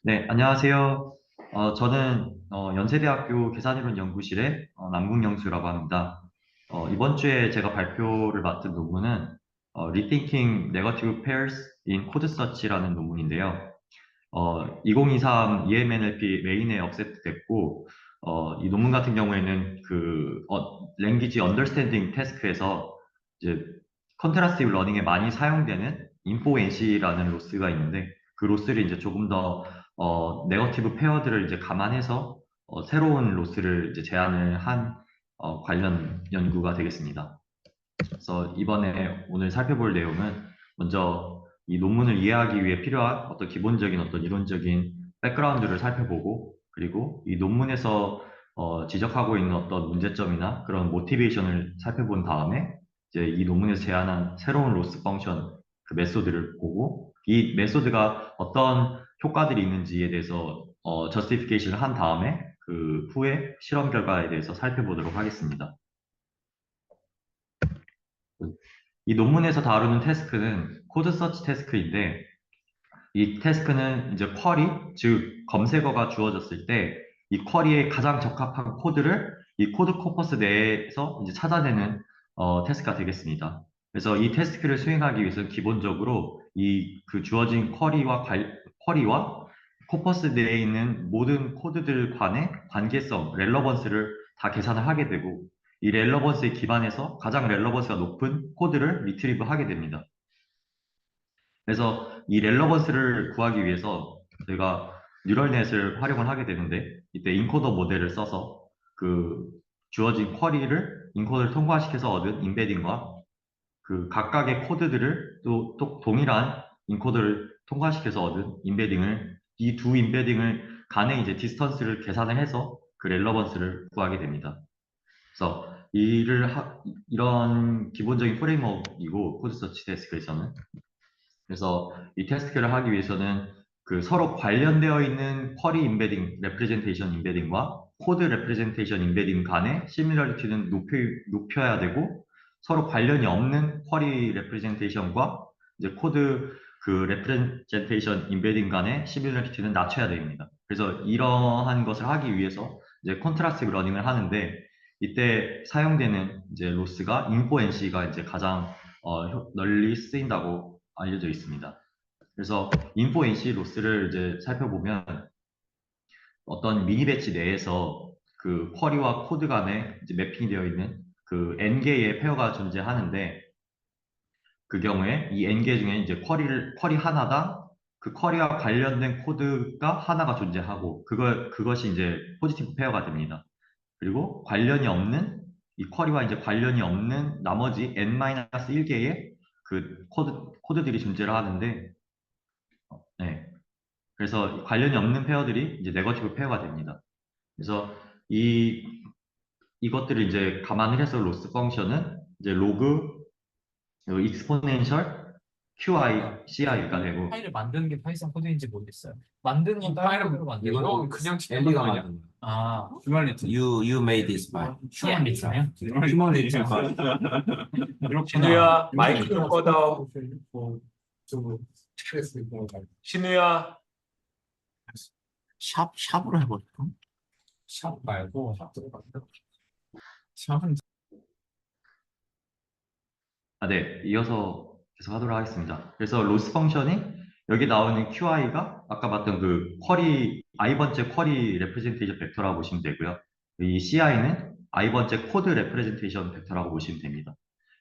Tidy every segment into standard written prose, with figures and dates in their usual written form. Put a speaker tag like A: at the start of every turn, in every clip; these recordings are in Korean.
A: 네, 안녕하세요. 저는 연세대학교 계산이론 연구실의 남궁영수라고 합니다. 이번 주에 제가 발표를 맡은 논문은 Rethinking Negative Pairs in Code Search라는 논문인데요. 2023 EMNLP 메인에 억셉트됐고, 이 논문 같은 경우에는 Language Understanding Task에서 이제 컨트라스티브 러닝에 많이 사용되는 InfoNC라는 로스가 있는데, 그 로스를 이제 조금 더 네거티브 페어들을 이제 감안해서 새로운 로스를 이제 제안을 한 관련 연구가 되겠습니다. 그래서 이번에 오늘 살펴볼 내용은 먼저 이 논문을 이해하기 위해 필요한 어떤 기본적인 어떤 이론적인 백그라운드를 살펴보고, 그리고 이 논문에서 지적하고 있는 어떤 문제점이나 그런 모티베이션을 살펴본 다음에 이제 이 논문에서 제안한 새로운 로스 펑션 그 메소드를 보고, 이 메소드가 어떤 효과들이 있는지에 대해서 저스티피케이션을 한 다음에 그 후에 실험 결과에 대해서 살펴보도록 하겠습니다. 이 논문에서 다루는 태스크는 코드 서치 태스크인데, 이 태스크는 이제 쿼리, 즉 검색어가 주어졌을 때 이 쿼리에 가장 적합한 코드를 이 코드 코퍼스 내에서 이제 찾아내는 태스크가 되겠습니다. 그래서 이 태스크를 수행하기 위해서는 기본적으로 이 그 주어진 쿼리와 코퍼스 내에 있는 모든 코드들 간의 관계성, 렐러번스를 다 계산을 하게 되고, 이 렐러번스에 기반해서 가장 렐러번스가 높은 코드를 리트리브 하게 됩니다. 그래서 이 렐러번스를 구하기 위해서 저희가 뉴럴넷을 활용을 하게 되는데, 이때 인코더 모델을 써서 그 주어진 쿼리를 인코더를 통과시켜서 얻은 임베딩과 그 각각의 코드들을 또 동일한 인코더를 통과시켜서 얻은 임베딩을, 이 두 임베딩을 간의 이제 디스턴스를 계산을 해서 그 렐러번스를 구하게 됩니다. 그래서 이런 기본적인 프레임워크이고, 코드 서치 데스크에서는. 그래서 이 테스트를 하기 위해서는 그 서로 관련되어 있는 쿼리 임베딩, 레프레젠테이션 임베딩과 코드 레프레젠테이션 임베딩 간의 시밀러리티는 높여야 되고, 서로 관련이 없는 쿼리 레프레젠테이션과 이제 코드 그 레프레젠테이션 임베딩 간의 시밀러리티는 낮춰야 됩니다. 그래서 이러한 것을 하기 위해서 이제 컨트라스티브 러닝을 하는데, 이때 사용되는 이제 로스가 인포NC가 이제 가장 널리 쓰인다고 알려져 있습니다. 그래서 인포 NC 로스를 이제 살펴보면 어떤 미니 배치 내에서 그 쿼리와 코드 간에 이제 매핑이 되어 있는 그 n개의 페어가 존재하는데, 그 경우에 이 n개 중에 이제 쿼리 하나당 그 쿼리와 관련된 코드가 하나가 존재하고, 그것이 이제 포지티브 페어가 됩니다. 그리고 관련이 없는 이 쿼리와 이제 관련이 없는 나머지 n-1개의 그 코드들이 존재를 하는데, 네. 그래서 관련이 없는 페어들이 이제 네거티브 페어가 됩니다. 그래서 이 이것들을 이제 감안을 해서 로스 펑션은 이제 로그 익스포넨셜
B: 그러니까
A: QI,
B: 이
A: CI가 되고.
B: 파일을 만드는 게 파이썬 코드인지 모르겠어요. 만드는 건 다른
C: 파일은
B: 코드로 만드는
C: 이거는
B: 거.
C: 그냥 치는
D: 엘리가
C: 거 아니야?
D: 만든 거야.
B: 아,
C: 휴머니티.
D: You made this file.
B: 휴머니티네요.
C: 휴머니티.
B: 그렇구나.
C: 신우야, 마이크 좀 꺼다. 신우야,
D: 샵으로 해버릴까?
B: 샵 말고 샵은
A: 네, 이어서 계속 하도록 하겠습니다. 그래서 로스 펑션이 여기 나오는 QI가 아까 봤던 그 i번째 쿼리 레프레젠테이션 벡터라고 보시면 되고요. 이 CI는 i번째 코드 레프레젠테이션 벡터라고 보시면 됩니다.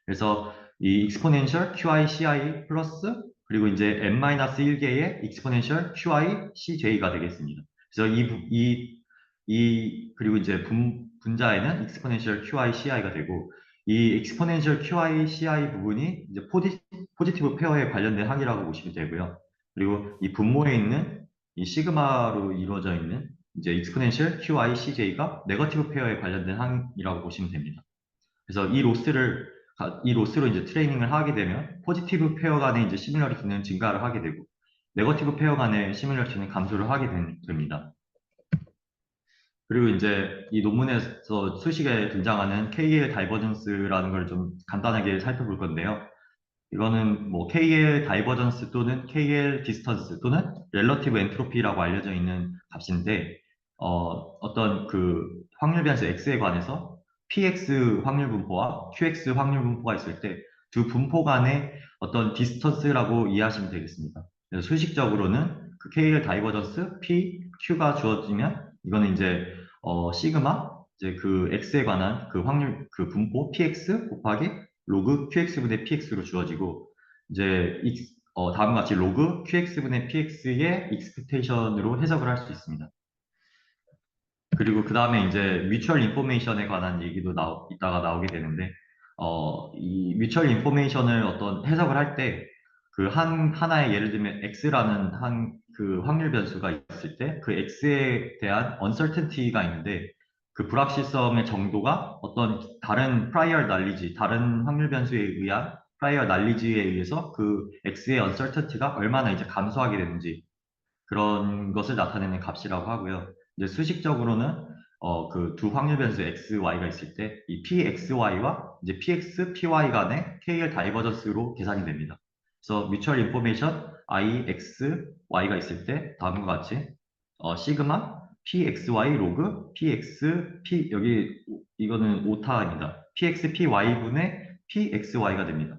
A: 그래서 이 exponential QI CI 플러스 그리고 이제 n-1개의 exponential QI CJ가 되겠습니다. 그래서 그리고 이제 분자에는 exponential QI CI가 되고, 이 exponential QI CI 부분이 이제 포지티브 페어에 관련된 항이라고 보시면 되고요. 그리고 이 분모에 있는 이 시그마로 이루어져 있는 이제 exponential QI CJ가 네거티브 페어에 관련된 항이라고 보시면 됩니다. 그래서 이 로스로 이제 트레이닝을 하게 되면 포지티브 페어 간의 이제 시밀러리티는 증가를 하게 되고, 네거티브 페어 간의 시밀러리티는 감소를 하게 됩니다. 그리고 이제 이 논문에서 수식에 등장하는 KL 다이버전스라는 걸 좀 간단하게 살펴볼 건데요. 이거는 뭐 KL 다이버전스 또는 KL 디스턴스 또는 렐러티브 엔트로피라고 알려져 있는 값인데 어떤 그 확률 변수 X에 관해서 PX 확률 분포와 QX 확률 분포가 있을 때 두 분포 간의 어떤 디스턴스라고 이해하시면 되겠습니다. 그래서 수식적으로는 그 KL 다이버전스 P, Q가 주어지면 이거는 이제 시그마 이제 그 X에 관한 그 확률 그 분포 PX 곱하기 로그 QX분의 PX로 주어지고 이제 다음과 같이 로그 QX분의 PX의 익스펙테이션으로 해석을 할 수 있습니다. 그리고 그 다음에 이제 뮤추얼 인포메이션에 관한 얘기도 이따가 나오게 되는데 이 뮤추얼 인포메이션을 어떤 해석을 할 때 그 하나의 예를 들면 X라는 그 확률 변수가 있을 때 그 X에 대한 uncertainty가 있는데 그 불확실성의 정도가 어떤 다른 prior knowledge, 다른 확률 변수에 의한 prior knowledge에 의해서 그 X의 uncertainty가 얼마나 이제 감소하게 되는지 그런 것을 나타내는 값이라고 하고요. 이제 수식적으로는 그 두 확률 변수 x, y가 있을 때 이 pxy와 이제 px, py 간의 KL 다이버전스로 계산이 됩니다. 그래서 뮤추얼 인포메이션 i, x, y가 있을 때 다음과 같이 시그마 pxy 로그 px, p 여기 이거는 오타입니다. px, py분의 pxy가 됩니다.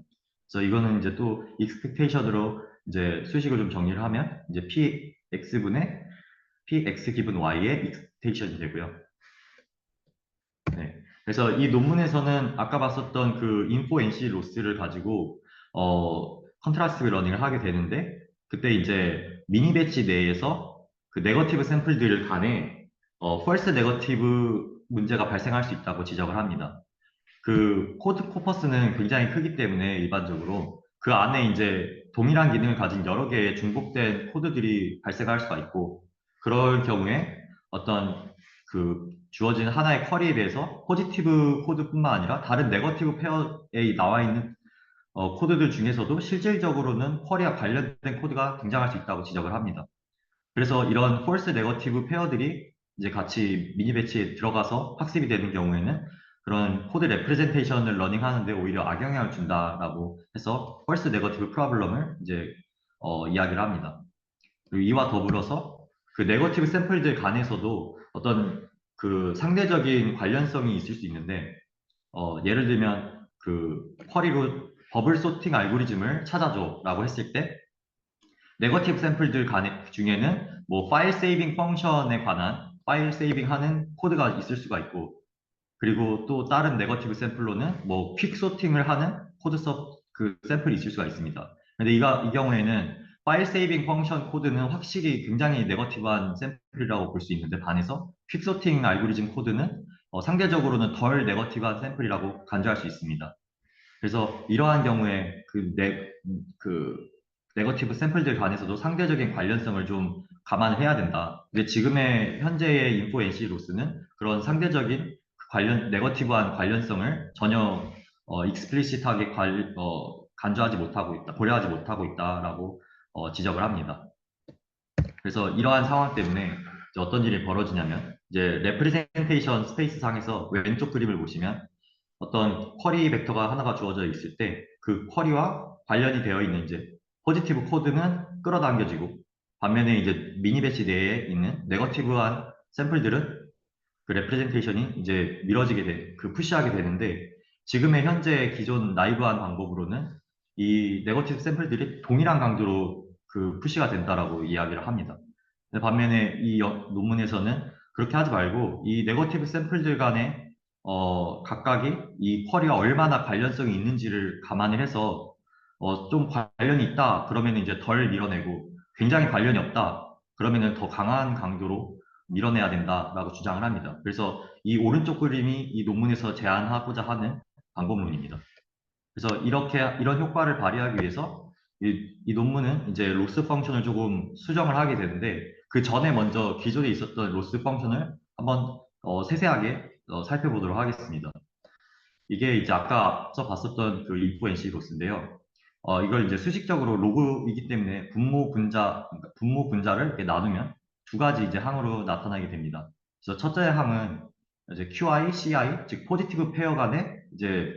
A: 그래서 이거는 이제 또 익스펙테이션으로 이제 수식을 좀 정리를 하면 이제 px분의 px 기분 y의 익스펙테이션이 되고요. 네. 그래서 이 논문에서는 아까 봤었던 그 인포 NC 로스를 가지고 컨트라스트 러닝을 하게 되는데 그때 이제 미니 배치 내에서 그 네거티브 샘플들 간에 펄스 네거티브 문제가 발생할 수 있다고 지적을 합니다. 그 코드 코퍼스는 굉장히 크기 때문에 일반적으로 그 안에 이제 동일한 기능을 가진 여러 개의 중복된 코드들이 발생할 수가 있고 그럴 경우에 어떤 그 주어진 하나의 쿼리에 대해서 포지티브 코드뿐만 아니라 다른 네거티브 페어에 나와 있는 코드들 중에서도 실질적으로는 쿼리와 관련된 코드가 등장할 수 있다고 지적을 합니다. 그래서 이런 폴스 네거티브 페어들이 이제 같이 미니 배치에 들어가서 학습이 되는 경우에는 그런 코드 레프레젠테이션을 러닝하는데 오히려 악영향을 준다라고 해서 폴스 네거티브 프로블럼을 이제 이야기를 합니다. 그리고 이와 더불어서 그 네거티브 샘플들 간에서도 어떤 그 상대적인 관련성이 있을 수 있는데 예를 들면 그 쿼리로 버블 소팅 알고리즘을 찾아줘라고 했을 때 네거티브 샘플들 중에는 뭐 파일 세이빙 펑션에 관한 파일 세이빙 하는 코드가 있을 수가 있고 그리고 또 다른 네거티브 샘플로는 뭐 퀵 소팅을 하는 그 샘플이 있을 수가 있습니다. 근데 이 경우에는 파일 세이빙 펑션 코드는 확실히 굉장히 네거티브한 샘플이라고 볼 수 있는데 반해서 퀵 소팅 알고리즘 코드는 상대적으로는 덜 네거티브한 샘플이라고 간주할 수 있습니다. 그래서 이러한 경우에 그 네거티브 샘플들 간에서도 상대적인 관련성을 좀 감안을 해야 된다. 근데 지금의 현재의 인포 NC 로스는 그런 상대적인 네거티브한 관련성을 전혀 익스플리시트하게 간주하지 못하고 있다, 고려하지 못하고 있다라고 지적을 합니다. 그래서 이러한 상황 때문에 이제 어떤 일이 벌어지냐면 이제 레프레젠테이션 스페이스 상에서 왼쪽 그림을 보시면 어떤 쿼리 벡터가 하나가 주어져 있을 때 그 쿼리와 관련이 되어 있는 이제 포지티브 코드는 끌어당겨지고 반면에 이제 미니 배치 내에 있는 네거티브한 샘플들은 그 레프레젠테이션이 이제 그 푸시하게 되는데 지금의 현재 기존 나이브한 방법으로는 이 네거티브 샘플들이 동일한 강도로 그 푸시가 된다라고 이야기를 합니다. 반면에 이 논문에서는 그렇게 하지 말고 이 네거티브 샘플들 간에 각각이 이 쿼리와 얼마나 관련성이 있는지를 감안을 해서 좀 관련이 있다 그러면 이제 덜 밀어내고 굉장히 관련이 없다 그러면은 더 강한 강도로 밀어내야 된다라고 주장을 합니다. 그래서 이 오른쪽 그림이 이 논문에서 제안하고자 하는 방법론입니다. 그래서 이런 효과를 발휘하기 위해서 이 논문은 이제 로스 펑션을 조금 수정을 하게 되는데 그 전에 먼저 기존에 있었던 로스 펑션을 한번 세세하게 살펴보도록 하겠습니다. 이게 이제 아까 앞서 봤었던 그 인포 NC 로스인데요. 이걸 이제 수식적으로 로그이기 때문에 그러니까 분모 분자를 이렇게 나누면 두 가지 이제 항으로 나타나게 됩니다. 그래서 첫째 항은 이제 QI, CI, 즉 포지티브 페어 간의 이제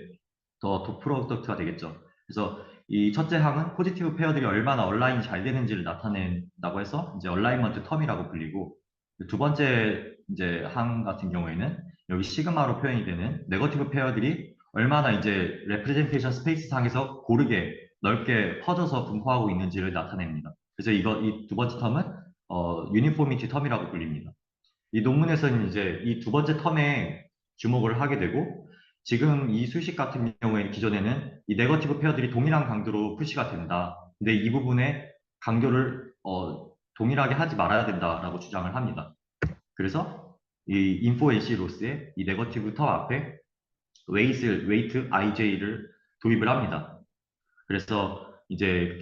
A: 더 프로덕트가 되겠죠. 그래서 이 첫째 항은 포지티브 페어들이 얼마나 얼라인이 잘 되는지를 나타낸다고 해서 이제 얼라이먼트 텀이라고 불리고, 두 번째 이제 항 같은 경우에는 여기 시그마로 표현이 되는 네거티브 페어들이 얼마나 이제 레프레젠테이션 스페이스 상에서 고르게 넓게 퍼져서 분포하고 있는지를 나타냅니다. 그래서 이 두 번째 텀은 유니포미티 텀이라고 불립니다. 이 논문에서는 이제 이 두 번째 텀에 주목을 하게 되고, 지금 이 수식 같은 경우에 기존에는 이 네거티브 페어들이 동일한 강도로 푸시가 된다. 근데 이 부분에 강조를 동일하게 하지 말아야 된다라고 주장을 합니다. 그래서 이 인포 NC 로스의 이 네거티브 텀 앞에 웨이트 IJ를 도입을 합니다. 그래서 이제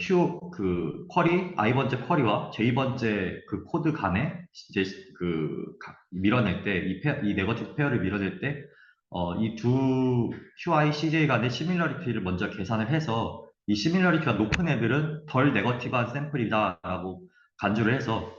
A: I번째 쿼리와 J번째 그 코드 간에 이제 밀어낼 때, 이 네거티브 페어를 밀어낼 때, 이 두 QI, CJ 간의 시밀러리티를 먼저 계산을 해서 이 시밀러리티가 높은 애들은 덜 네거티브한 샘플이다라고 간주를 해서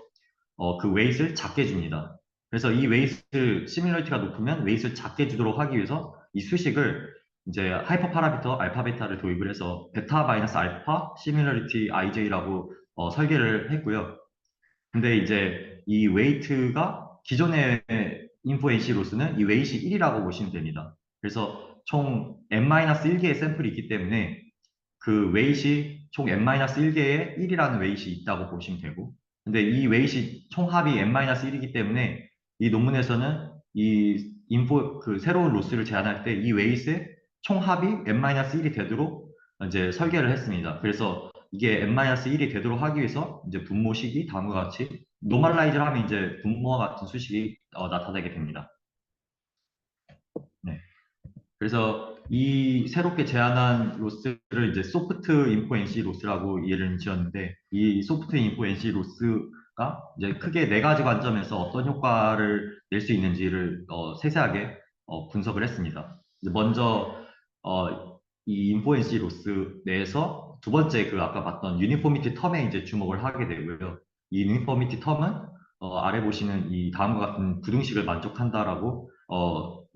A: 그 웨이트를 작게 줍니다. 그래서 이 웨이트 시밀러리티가 높으면 웨이트를 작게 주도록 하기 위해서 이 수식을 이제 하이퍼 파라미터 알파 베타를 도입을 해서 베타 마이너스 알파 시밀러리티 IJ라고 설계를 했고요. 근데 이제 이 웨이트가 기존의 인포 NC 로스는 이 웨이트 1이라고 보시면 됩니다. 그래서 총 n-1개의 샘플이 있기 때문에 그 웨이트 총 n-1개의 1이라는 웨이트 있다고 보시면 되고, 근데 이 웨이트 총합이 n-1이기 때문에 이 논문에서는 새로운 로스를 제안할 때 이 웨이트의 총합이 n-1이 되도록 이제 설계를 했습니다. 그래서 이게 n-1이 되도록 하기 위해서 이제 분모식이 다음과 같이 노멀라이즈를 하면 이제 분모와 같은 수식이 나타나게 됩니다. 네. 그래서 이 새롭게 제안한 로스를 이제 소프트 인포 NC 로스라고 이해를 지었는데, 이 소프트 인포 NC 로스가 이제 크게 네 가지 관점에서 어떤 효과를 낼 수 있는지를 세세하게 분석을 했습니다. 이제 먼저 이 인포 NC 로스 내에서 두 번째 아까 봤던 유니포미티 텀에 이제 주목을 하게 되고요. 이 유니포미티 텀은 아래 보시는 이 다음과 같은 부등식을 만족한다라고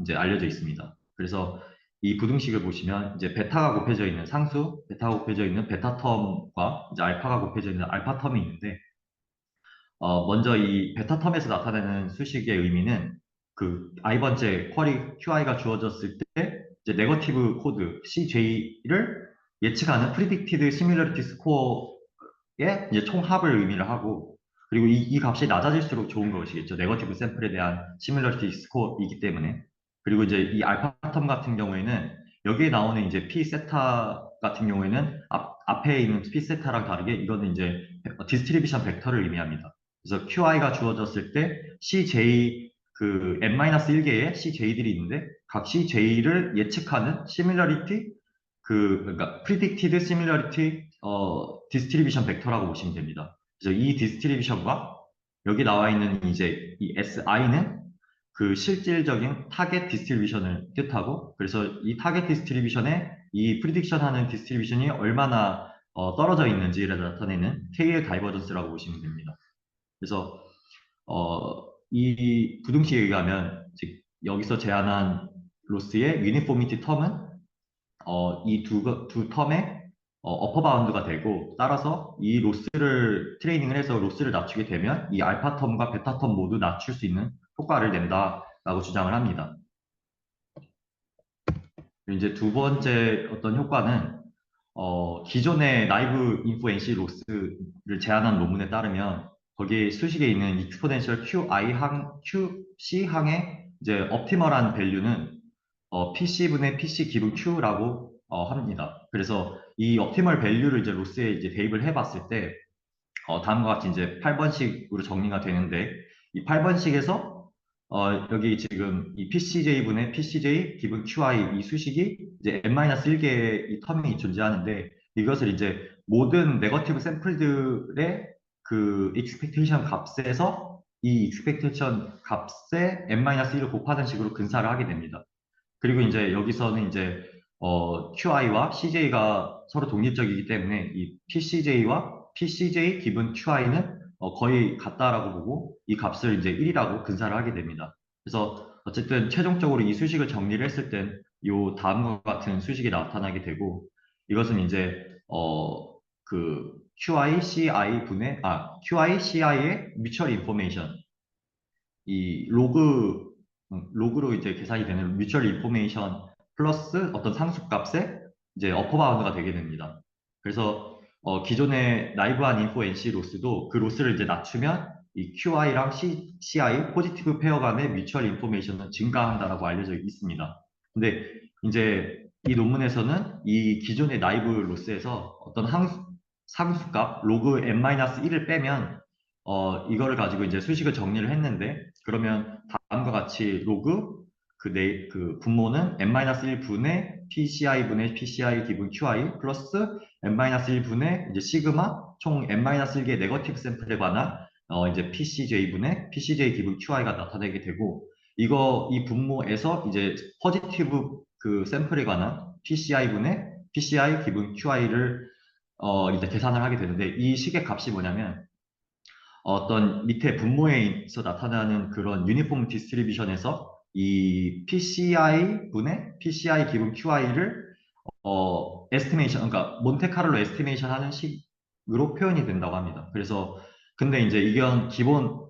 A: 이제 알려져 있습니다. 그래서 이 부등식을 보시면 이제 베타가 곱해져 있는 상수, 베타가 곱해져 있는 베타 텀과 이제 알파가 곱해져 있는 알파 텀이 있는데, 먼저 이 베타 텀에서 나타내는 수식의 의미는 i번째 쿼리 QI가 주어졌을 때 이제 네거티브 코드 CJ를 예측하는 predicted similarity score의 이제 총합을 의미를 하고, 그리고 이 값이 낮아질수록 좋은 것이겠죠. 네거티브 샘플에 대한 시밀러리티 스코어이기 때문에. 그리고 이제 이 알파 텀 같은 경우에는 여기에 나오는 이제 P 세타 같은 경우에는 앞에 있는 P 세타랑 다르게 이거는 이제 디스트리뷰션 벡터를 의미합니다. 그래서 QI가 주어졌을 때 CJ n-1개의 CJ들이 있는데 각 CJ를 예측하는 시밀러리티 그러니까 predicted similarity distribution 벡터라고 보시면 됩니다. 그래서 이 디스트리뷰션과 여기 나와 있는 이제 이 SI는 그 실질적인 타겟 디스트리뷰션을 뜻하고, 그래서 이 타겟 디스트리뷰션에 이 프리딕션 하는 디스트리뷰션이 얼마나 떨어져 있는지를 나타내는 KL 다이버전스라고 보시면 됩니다. 그래서 이 부등식에 의하면 즉 여기서 제안한 로스의 유니포미티 텀은 이 두 텀의 어퍼 바운드가 되고, 따라서 이 로스를 트레이닝을 해서 로스를 낮추게 되면 이 알파 텀과 베타 텀 모두 낮출 수 있는 효과를 낸다라고 주장을 합니다. 그리고 이제 두 번째 어떤 효과는 기존의 라이브 인포 NC 로스를 제안한 논문에 따르면 거기에 수식에 있는 익스포넨셜 QC 항의 이제 옵티멀한 밸류는 PC분의 PC 기분 Q라고 합니다. 그래서 이 옵티멀 밸류를 이제 로스에 이제 대입을 해봤을 때 다음과 같이 이제 8번식으로 정리가 되는데, 이 8번식에서 여기 지금 이 PCJ분의 PCJ 기분 QI 이 수식이 이제 n-1개의 이 텀이 존재하는데, 이것을 이제 모든 네거티브 샘플들의 그 expectation 값에서 이 expectation 값에 n-1을 곱하는 식으로 근사를 하게 됩니다. 그리고 이제 여기서는 이제 QI와 CJ가 서로 독립적이기 때문에 이 PCJ와 PCJ 기분 QI는 거의 같다라고 보고 이 값을 이제 1이라고 근사를 하게 됩니다. 그래서 어쨌든 최종적으로 이 수식을 정리를 했을 땐 이 다음과 같은 수식이 나타나게 되고, 이것은 이제 그 QI, CI 분의 QI, CI의 뮤추얼 인포메이션 이 로그로 이제 계산이 되는 뮤추얼 인포메이션 플러스 어떤 상수값에 이제 어퍼 바운드가 되게 됩니다. 그래서 기존의 나이브한 인포 NC 로스도 그 로스를 이제 낮추면 이 QI랑 CI 포지티브 페어 간의 뮤추얼 인포메이션은 증가한다라고 알려져 있습니다. 근데 이제 이 논문에서는 이 기존의 나이브 로스에서 어떤 상수값 로그 n-1을 빼면 이거를 가지고 이제 수식을 정리를 했는데 그러면 다음과 같이 로그 그 분모는 n-1 분의 PCI 분의 PCI 기분 QI 플러스 n-1 분의 이제 시그마 총 n-1개의 네거티브 샘플에 관한 이제 PCJ 분의 PCJ 기분 QI가 나타나게 되고 이 분모에서 이제 포지티브 그 샘플에 관한 PCI 분의 PCI 기분 QI를 이제 계산을 하게 되는데 이 식의 값이 뭐냐면 어떤 밑에 분모에서 나타나는 그런 유니폼 디스트리뷰션에서 이 PCI 분의 PCI 기분 QI를 에스티메이션, 그러니까 몬테카를로 에스티메이션 하는 식으로 표현이 된다고 합니다. 그래서 근데 이제 이건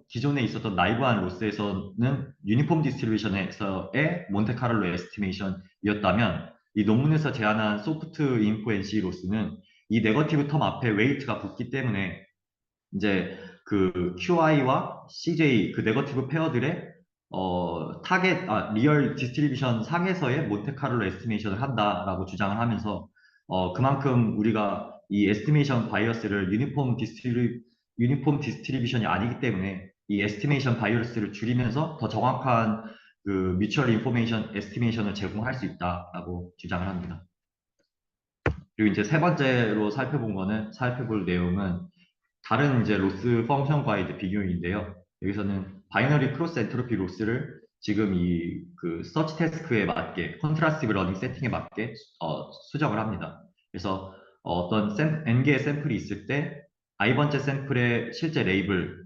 A: 기존에 있었던 나이브한 로스에서는 유니폼 디스트리뷰션에서의 몬테카를로 에스티메이션이었다면 이 논문에서 제안한 소프트 인포 NC 로스는 이 네거티브 텀 앞에 웨이트가 붙기 때문에 이제 그 QI와 CJ 그 네거티브 페어들의 리얼 디스트리뷰션 상에서의 몬테카를로 에스티메이션을 한다라고 주장을 하면서 그만큼 우리가 이 에스티메이션 바이어스를 유니폼 디스트리뷰션이 아니기 때문에 이 에스티메이션 바이어스를 줄이면서 더 정확한 그 뮤추얼 인포메이션 에스티메이션을 제공할 수 있다라고 주장을 합니다. 그리고 이제 세 번째로 살펴볼 내용은 다른 이제 로스 펑션과의 이제 비교인데요. 여기서는 바이너리 크로스 엔트로피 로스를 지금 이 그 서치 태스크에 맞게 컨트라스티브 러닝 세팅에 맞게 수정을 합니다. 그래서 어떤 n개의 샘플이 있을 때 i번째 샘플의 실제 레이블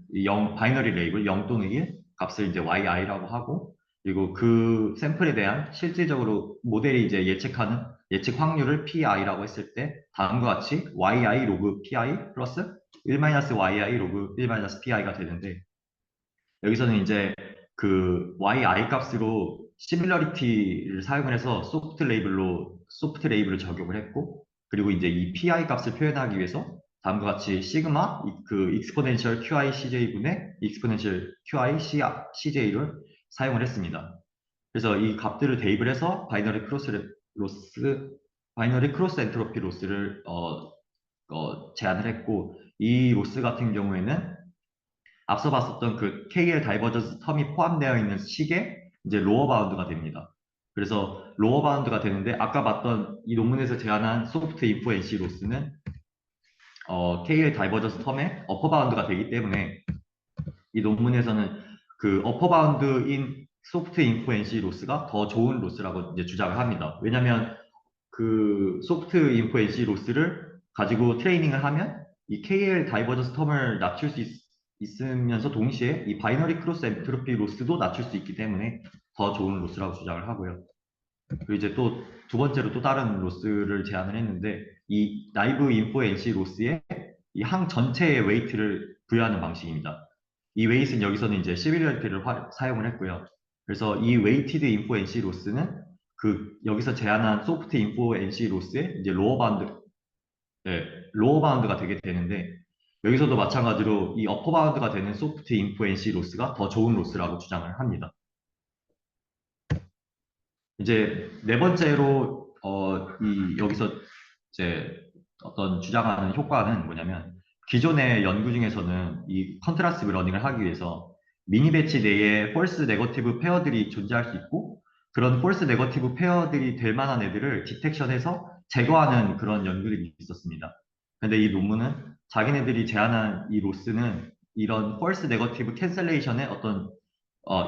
A: 바이너리 레이블 0 또는 1 값을 이제 yi라고 하고 그리고 그 샘플에 대한 실질적으로 모델이 이제 예측하는 예측 확률을 pi라고 했을 때 다음과 같이 yi 로그 pi 플러스 1-yi 로그 1-pi가 되는데 여기서는 이제 그 yi 값으로 시밀러리티를 사용을 해서 소프트 레이블을 적용을 했고 그리고 이제 이 pi 값을 표현하기 위해서 다음과 같이 시그마 그 익스포넨셜 qi cj 분의 익스포넨셜 qi cj를 사용을 했습니다. 그래서 이 값들을 대입을 해서 바이너리 크로스 엔트로피 로스를 제안을 했고 이 로스 같은 경우에는 앞서 봤었던 그 KL 다이버전스 텀이 포함되어 있는 식의 이제 로어 바운드가 됩니다. 그래서 로어 바운드가 되는데 아까 봤던 이 논문에서 제안한 소프트 인포 NC 로스는 KL 다이버전스 텀의 어퍼 바운드가 되기 때문에 이 논문에서는 그 어퍼 바운드인 소프트 인포 NC 로스가 더 좋은 로스라고 이제 주장을 합니다. 왜냐하면 그 소프트 인포 NC 로스를 가지고 트레이닝을 하면 이 KL 다이버전스 텀을 낮출 수 있으면서 동시에 이 바이너리 크로스 엔트로피 로스도 낮출 수 있기 때문에 더 좋은 로스라고 주장을 하고요. 그리고 이제 또 두 번째로 또 다른 로스를 제안을 했는데 이 나이브 인포 NC 로스에 이 항 전체의 웨이트를 부여하는 방식입니다. 이 웨이트는 여기서는 이제 시밀러리티를 사용을 했고요. 그래서 이 웨이티드 인포 NC 로스는 그 여기서 제안한 소프트 인포 NC 로스의 이제 로어 바운드가 되게 되는데 여기서도 마찬가지로 이 어퍼 바운드가 되는 소프트 인포 NC 로스가 더 좋은 로스라고 주장을 합니다. 이제 네 번째로 여기서 이제 어떤 주장하는 효과는 뭐냐면 기존의 연구 중에서는 이 컨트라스티브 러닝을 하기 위해서 미니 배치 내에 폴스 네거티브 페어들이 존재할 수 있고 그런 폴스 네거티브 페어들이 될 만한 애들을 디텍션해서 제거하는 그런 연구들이 있었습니다. 근데 이 논문은 자기네들이 제안한 이 로스는 이런 폴스 네거티브 캔슬레이션의 어떤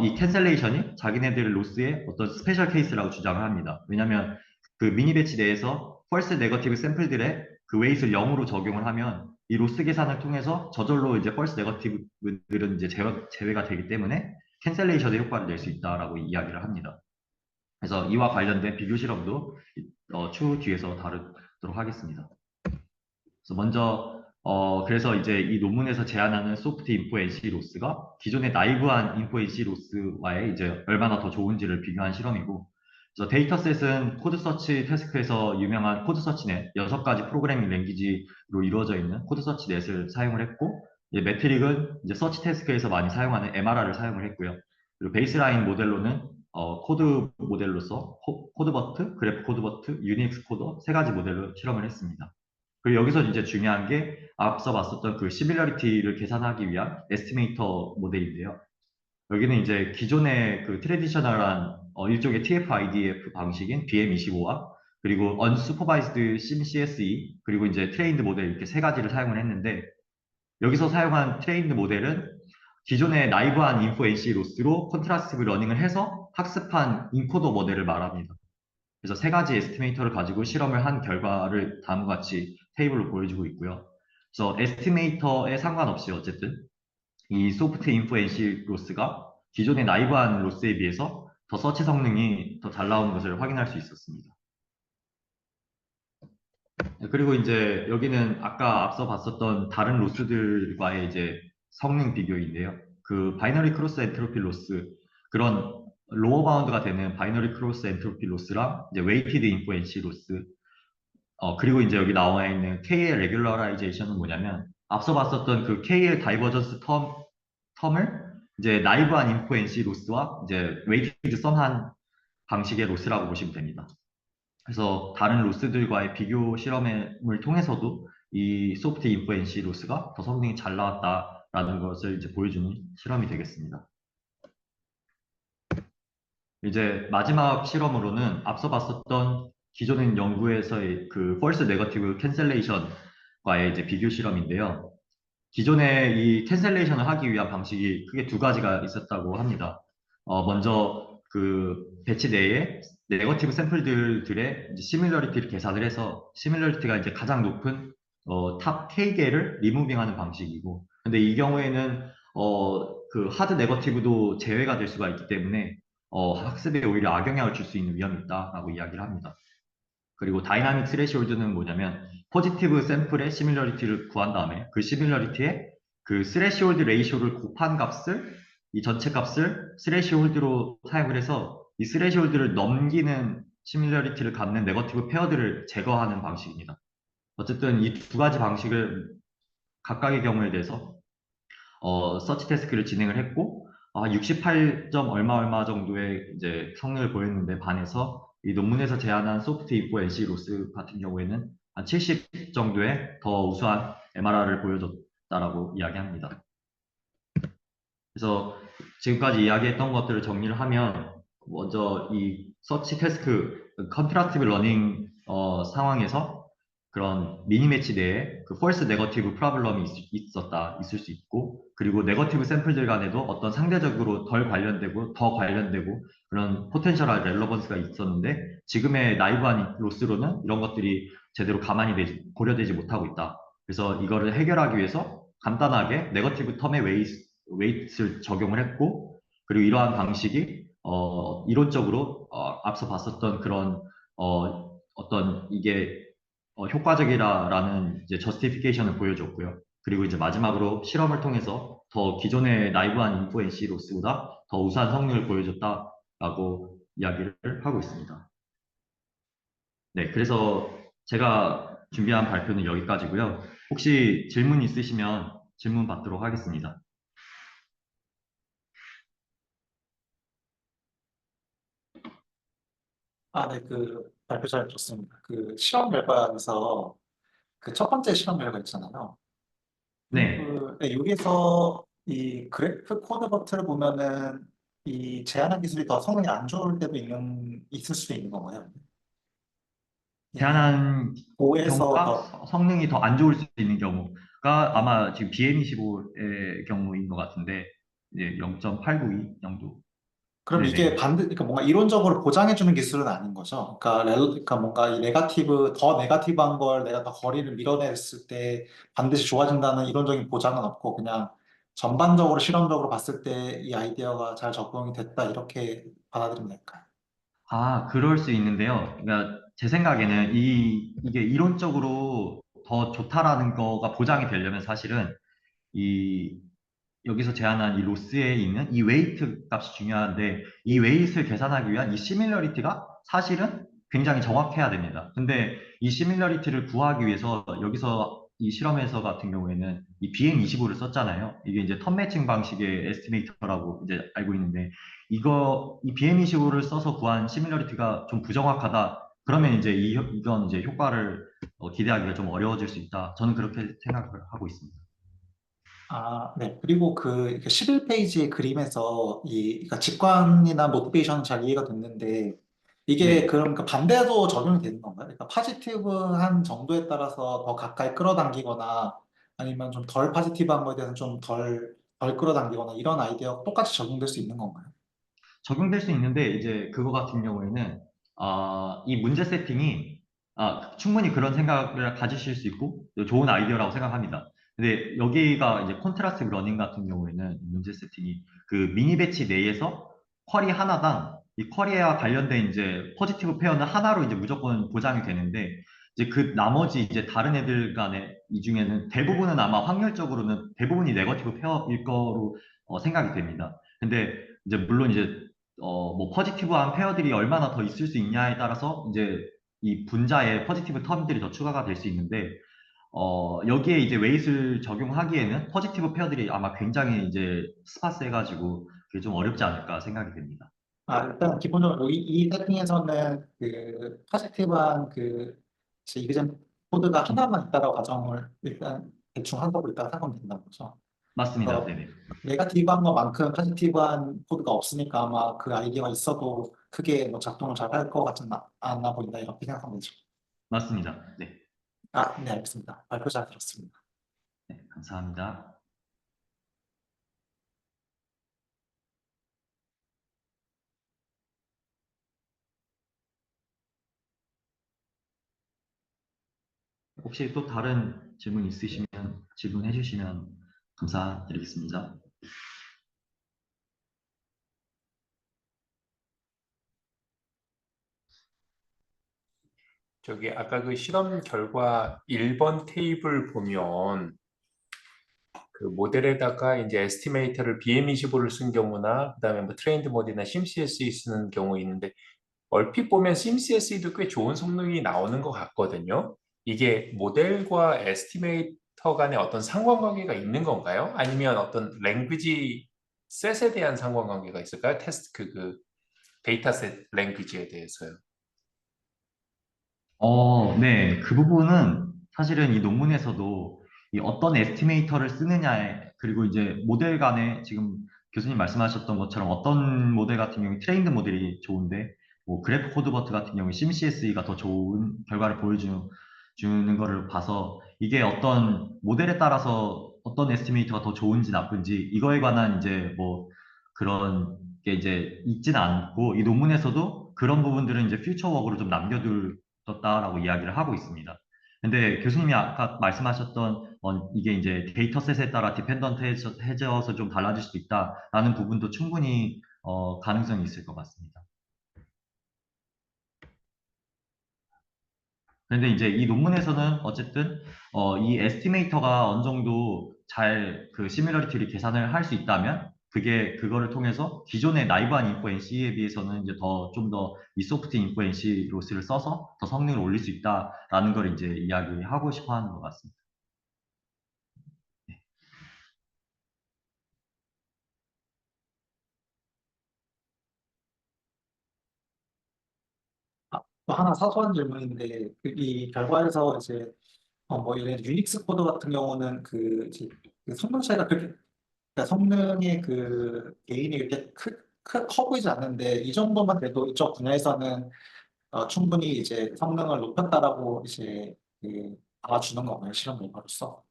A: 이 캔슬레이션이 자기네들 로스의 어떤 스페셜 케이스라고 주장을 합니다. 왜냐하면 그 미니 배치 내에서 펄스 네거티브 샘플들의 그 웨이트를 0으로 적용을 하면 이 로스 계산을 통해서 저절로 이제 펄스 네거티브들은 이제 제외가 되기 때문에 캔슬레이션의 효과를 낼 수 있다라고 이야기를 합니다. 그래서 이와 관련된 비교 실험도 추후 뒤에서 다루도록 하겠습니다. 그래서 먼저 그래서 이제 이 논문에서 제안하는 소프트 인포 NC 로스가 기존의 나이브한 인포 NC 로스와의 이제 얼마나 더 좋은지를 비교한 실험이고, 그래서 데이터셋은 코드 서치 태스크에서 유명한 코드 서치넷 6가지 프로그래밍 랭귀지로 이루어져 있는 코드 서치넷을 사용을 했고, 이제 매트릭은 이제 서치 태스크에서 많이 사용하는 MRR을 사용을 했고요. 그리고 베이스라인 모델로는 코드 모델로서 코드버트, 그래프 코드버트, 유닉스 코더 3가지 모델로 실험을 했습니다. 그리고 여기서 이제 중요한 게 앞서 봤었던 그 시밀러리티를 계산하기 위한 에스티메이터 모델인데요. 여기는 이제 기존의 그 트레디셔널한 일종의 TF-IDF 방식인 BM25와 그리고 unsupervised sim-CSE 그리고 이제 트레인드 모델 이렇게 3가지를 사용을 했는데, 여기서 사용한 트레인드 모델은 기존의 나이브한 인포 NC 로스로 컨트라스티브 러닝을 해서 학습한 인코더 모델을 말합니다. 그래서 3가지 에스티메이터를 가지고 실험을 한 결과를 다음과 같이 테이블로 보여주고 있고요. 그래서 에스티메이터에 상관없이 어쨌든 이 소프트 인포 NC 로스가 기존의 나이브한 로스에 비해서 더 서치 성능이 더 잘 나오는 것을 확인할 수 있었습니다. 그리고 이제 여기는 아까 앞서 봤었던 다른 로스들과의 이제 성능 비교인데요. 그 바이너리 크로스 엔트로피 로스, 그런 로어 바운드가 되는 바이너리 크로스 엔트로피 로스랑 이제 웨이티드 인포 NC 로스, 그리고 이제 여기 나와 있는 KL 레귤러라이제이션은 뭐냐면 앞서 봤었던 그 KL 다이버전스 텀을 이제 나이브한 인포 NC 로스와 이제 웨이티드 썸한 방식의 로스라고 보시면 됩니다. 그래서 다른 로스들과의 비교 실험을 통해서도 이 소프트 인포 NC 로스가 더 성능이 잘 나왔다라는 것을 이제 보여주는 실험이 되겠습니다. 이제 마지막 실험으로는 앞서 봤었던 기존의 연구에서의 그 false negative cancellation과의 이제 비교 실험인데요. 기존에 이 캔셀레이션을 하기 위한 방식이 크게 2가지가 있었다고 합니다. 먼저 그 배치 내에 네거티브 샘플들의 시밀러리티를 계산을 해서 시밀러리티가 이제 가장 높은 탑 K개를 리무빙하는 방식이고, 근데 이 경우에는 그 하드 네거티브도 제외가 될 수가 있기 때문에 학습에 오히려 악영향을 줄 수 있는 위험이 있다라고 이야기를 합니다. 그리고 다이나믹 스레시홀드는 뭐냐면 포지티브 샘플의 시밀러리티를 구한 다음에 그 시밀러리티에 그 스레시홀드 레이쇼를 곱한 값을, 이 전체 값을 스레시홀드로 사용을 해서 이 스레시홀드를 넘기는 시밀러리티를 갖는 네거티브 페어들을 제거하는 방식입니다. 어쨌든 이 2가지 방식을 각각의 경우에 대해서 서치 태스크를 진행을 했고, 68점 얼마 정도의 이제 성능을 보였는데 반해서 이 논문에서 제안한 소프트 인포 NC 로스 같은 경우에는 한 70 정도의 더 우수한 MRR을 보여줬다라고 이야기합니다. 그래서 지금까지 이야기했던 것들을 정리를 하면, 먼저 이 서치 태스크 컨트라스티브 러닝 상황에서 그런 미니매치 내에 그 false 네거티브 프로블럼이 있을 수 있고, 그리고 네거티브 샘플들 간에도 어떤 상대적으로 덜 관련되고 더 관련되고 그런 포텐셜한 렐러번스가 있었는데, 지금의 나이브한 로스로는 이런 것들이 제대로 고려되지 못하고 있다. 그래서 이거를 해결하기 위해서 간단하게 네거티브 텀의 웨이트를 적용을 했고, 그리고 이러한 방식이 이론적으로 앞서 봤었던 그런 어떤 이게 효과적이라는 이제 저스티피케이션을 보여줬고요. 그리고 이제 마지막으로 실험을 통해서 더 기존의 나이브한 인포 NC 로스보다 더 우수한 성능을 보여줬다라고 이야기를 하고 있습니다. 네, 그래서 제가 준비한 발표는 여기까지고요. 혹시 질문 있으시면 질문 받도록 하겠습니다.
E: 네, 그 발표 잘 들었습니다. 그 실험 결과에서 그 첫 번째 실험 결과 있잖아요.
A: 네.
E: 네, 여기서 이 그래프 코드 버튼을 보면은 이 제한한 기술이 더 성능이 안 좋을 때도 있을 수도 있는 건가요?
A: 제한한
E: 고에서
A: 경우가 성능이 더 안 좋을 수 있는 경우가 아마 지금 BM25의 경우인 것 같은데, 이제 0.892 정도.
E: 그럼
A: 네네.
E: 이게 그러니까 뭔가 이론적으로 보장해주는 기술은 아닌 거죠. 그러니까 뭔가 이 더 네가티브한 걸 내가 더 거리를 밀어냈을 때 반드시 좋아진다는 이론적인 보장은 없고, 그냥 전반적으로 실험적으로 봤을 때 이 아이디어가 잘 적용이 됐다 이렇게 받아들이면 될까요?
A: 그럴 수 있는데요. 그러니까 제 생각에는 이게 이론적으로 더 좋다라는 거가 보장이 되려면 사실은 이 여기서 제한한 이 로스에 있는 이 웨이트 값이 중요한데 이 웨이트를 계산하기 위한 이 시밀러리티가 사실은 굉장히 정확해야 됩니다. 근데 이 시밀러리티를 구하기 위해서 여기서 이 실험에서 같은 경우에는 이 BM25를 썼잖아요. 이게 이제 턴 매칭 방식의 에스티메이터라고 이제 알고 있는데 이 BM25를 써서 구한 시밀러리티가 좀 부정확하다. 그러면 이제 이건 이제 효과를 기대하기가 좀 어려워질 수 있다. 저는 그렇게 생각을 하고 있습니다.
E: 아, 네. 그리고 그 11페이지 그림에서 그러니까 직관이나 모티베이션은 잘 이해가 됐는데 이게
A: 네.
E: 그럼 그 반대도 적용이 되는 건가요? 그러니까 파지티브한 정도에 따라서 더 가까이 끌어당기거나 아니면 좀 덜 파지티브한 거에 대해서는 좀 덜 끌어당기거나 이런 아이디어가 똑같이 적용될 수 있는 건가요?
A: 적용될 수 있는데 이제 그거 같은 경우에는 이 문제 세팅이 충분히 그런 생각을 가지실 수 있고 좋은 아이디어라고 생각합니다. 근데 여기가 이제 콘트라스트 러닝 같은 경우에는 문제 세팅이 그 미니 배치 내에서 쿼리 하나당 이 쿼리와 관련된 이제 포지티브 페어는 하나로 이제 무조건 보장이 되는데 이제 그 나머지 이제 다른 애들 간에 이 중에는 대부분은 아마 확률적으로는 대부분이 네거티브 페어일 거로 생각이 됩니다. 근데 이제 물론 이제 뭐 포지티브한 페어들이 얼마나 더 있을 수 있냐에 따라서 이제 이 분자에 포지티브 텀들이 더 추가가 될 수 있는데 여기에 이제 웨이트를 적용하기에는 포지티브 페어들이 아마 굉장히 이제 스파스해가지고 그게 좀 어렵지 않을까 생각이 됩니다.
E: 일단 기본적으로 여기 이 세팅에서는 그 파지티브한 이그젠 코드가 하나만 있다라고 가정을 일단 대충 하고 있다가 생각하면 된다는 거죠.
A: 맞습니다.
E: 그래서
A: 네네.
E: 네가티브한 것만큼 포지티브한 코드가 없으니까 아마 그 아이디어가 있어도 크게 뭐 작동을 잘 할 것 같지는 않아 보인다 이렇게 생각하면 되죠.
A: 맞습니다. 네.
E: 네, 알겠습니다. 발표 잘 들었습니다.
A: 네, 감사합니다. 혹시 또 다른 질문 있으시면 질문해 주시면 감사드리겠습니다.
C: 저기 아까 그 실험 결과 1번 테이블 보면 그 모델에다가 이제 에스티메이터를 BM25를 쓴 경우나 그다음에 뭐 트레인드 모델이나 심CSE 쓰는 경우 있는데 얼핏 보면 심CSE도 꽤 좋은 성능이 나오는 것 같거든요. 이게 모델과 에스티메이터 간에 어떤 상관관계가 있는 건가요? 아니면 어떤 랭귀지 셋에 대한 상관관계가 있을까요? 테스트 그 데이터셋 랭귀지에 대해서요.
A: 네. 그 부분은 사실은 이 논문에서도 이 어떤 에스티메이터를 쓰느냐에 그리고 이제 모델 간에 지금 교수님 말씀하셨던 것처럼 어떤 모델 같은 경우에 트레인드 모델이 좋은데 뭐 그래프 코드버트 같은 경우에 심CSE가 더 좋은 결과를 보여주는 거를 봐서 이게 어떤 모델에 따라서 어떤 에스티메이터가 더 좋은지 나쁜지 이거에 관한 이제 뭐 그런 게 이제 있지는 않고 이 논문에서도 그런 부분들은 이제 퓨처 워크로 좀 남겨뒀다라고 이야기를 하고 있습니다. 근데 교수님이 아까 말씀하셨던 이게 이제 데이터셋에 따라 디펜던트해져서 좀 달라질 수도 있다라는 부분도 충분히 가능성이 있을 것 같습니다. 그런데 이제 이 논문에서는 어쨌든 이 에스티메이터가 어느 정도 잘 그 시뮬러리티를 계산을 할 수 있다면 그거를 통해서 기존의 나이브한 인포 NC에 비해서는 이제 좀 더 이 소프트 인포 NC 로스를 써서 더 성능을 올릴 수 있다라는 걸 이제 이야기하고 싶어 하는 것 같습니다.
E: 또 하나 사소한 질문인데 이 결과에서 이제 뭐 예를 들어 유닉스 코드 같은 경우는 그 성능 차이가 그러니까 성능의 그 개인이 이렇게 커 보이지 않는데 이 정도만 돼도 이쪽 분야에서는 충분히 이제 성능을 높였다라고 이제 알아주는 건가요? 실험 결과로서?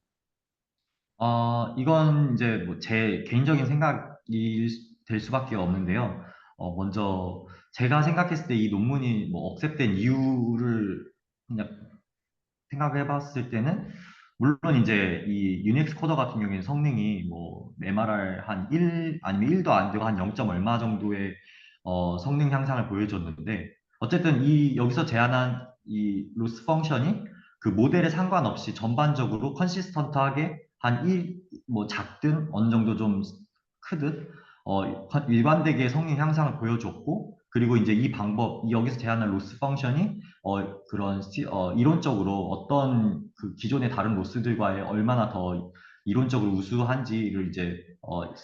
A: 이건 이제 뭐 제 개인적인 생각이 될 수밖에 없는데요. 먼저 제가 생각했을 때 이 논문이 뭐 억셉된 이유를 그냥 생각해 봤을 때는 물론 이제 이 유닉스 코더 같은 경우에는 성능이 뭐 MRR 한 1 아니면 1도 안 되고 한 0. 얼마 정도의 성능 향상을 보여줬는데 어쨌든 이 여기서 제안한 이 로스 펑션이 그 모델에 상관없이 전반적으로 컨시스턴트하게 뭐 작든 어느 정도 좀 크든 일관되게 성능 향상을 보여줬고, 그리고 이제 이 방법, 여기서 제안한 로스 펑션이 이론적으로 어떤 그 기존의 다른 로스들과의 얼마나 더 이론적으로 우수한지를 이제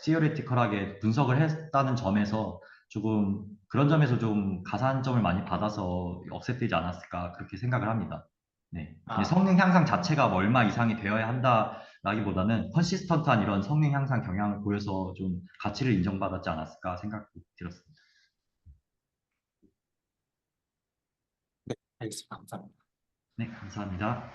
A: 시어리티컬하게 분석을 했다는 점에서 조금 그런 점에서 좀 가산점을 많이 받아서 억셉되지 않았을까 그렇게 생각을 합니다. 네.
E: 아.
A: 성능 향상 자체가 뭐 얼마 이상이 되어야 한다라기보다는 컨시스턴트한 이런 성능 향상 경향을 보여서 좀 가치를 인정받았지 않았을까 생각이 들었습니다.
E: 알겠습니다. 감사합니다.
A: 네, 감사합니다.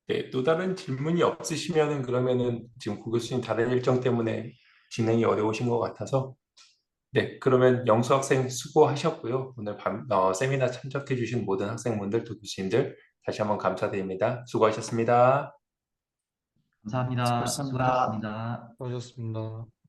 C: 네, 또 다른 질문이 없으시면은 그러면은 지금 구 교수님 다른 일정 때문에 진행이 어려우신 것 같아서 네, 그러면 영수 학생 수고하셨고요. 오늘 세미나 참석해 주신 모든 학생분들 또 교수님들 다시 한번 감사드립니다. 수고하셨습니다.
A: 감사합니다.
E: 수고하셨습니다.
A: 수고하셨습니다.
F: 수고하셨습니다.